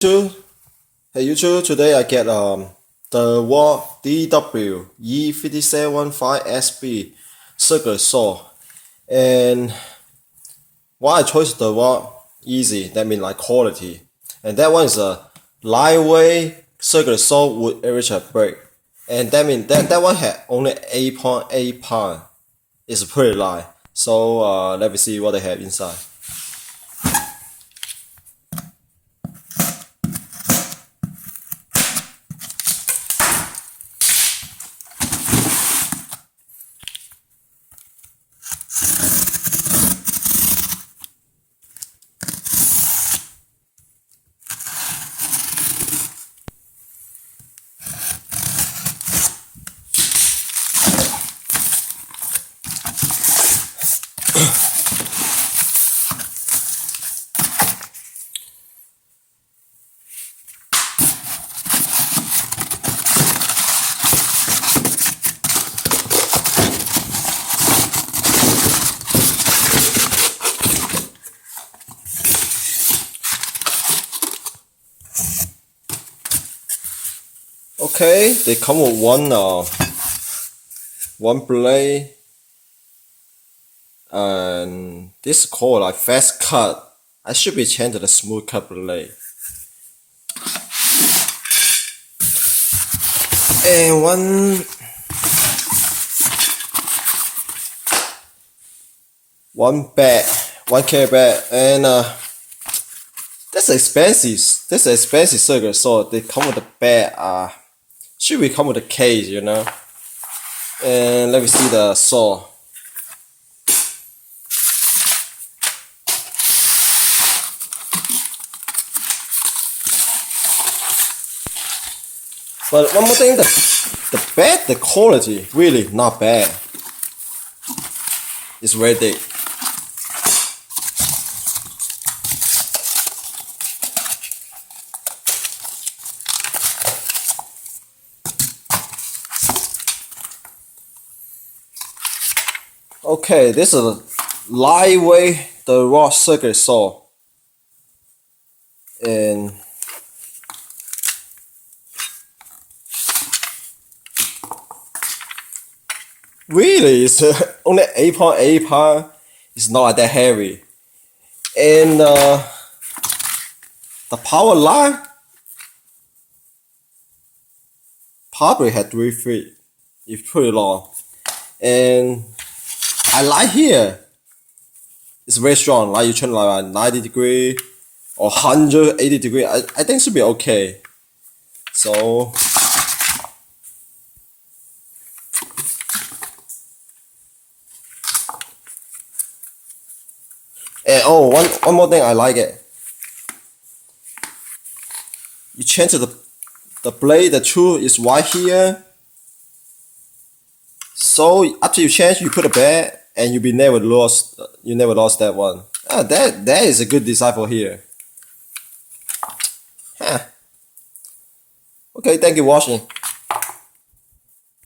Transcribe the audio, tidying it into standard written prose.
Hey YouTube, today I get the DEWALT DWE575SB Circular Saw, and why I chose the DEWALT easy, that means like quality, and that one is a lightweight circular saw with average brake, and that means that one had only 8.8 pound. It's pretty light. So let me see what they have inside. Okay, they come with one blade, and this is called like fast cut. I should be changed to the smooth cut blade. And one bag, 1K bag, and that's expensive. That's an expensive circular saw. They come with the bag. Should be come with a case, you know. And let me see the saw. But one more thing, the quality really not bad. It's very thick. Okay, this is a lightweight DEWALT circular saw, and really it's only 8.8 pound. It's not that heavy, and the power line probably had 3 feet. It's pretty long, and I like here. It's very strong. Like you turn like 90 degree or 180 degree. I think it should be okay. So and oh, one more thing I like it. You change the blade. The tool is right here. So after you change, you put a bag, and you never lost that one. That is a good design for here. Okay, thank you for watching.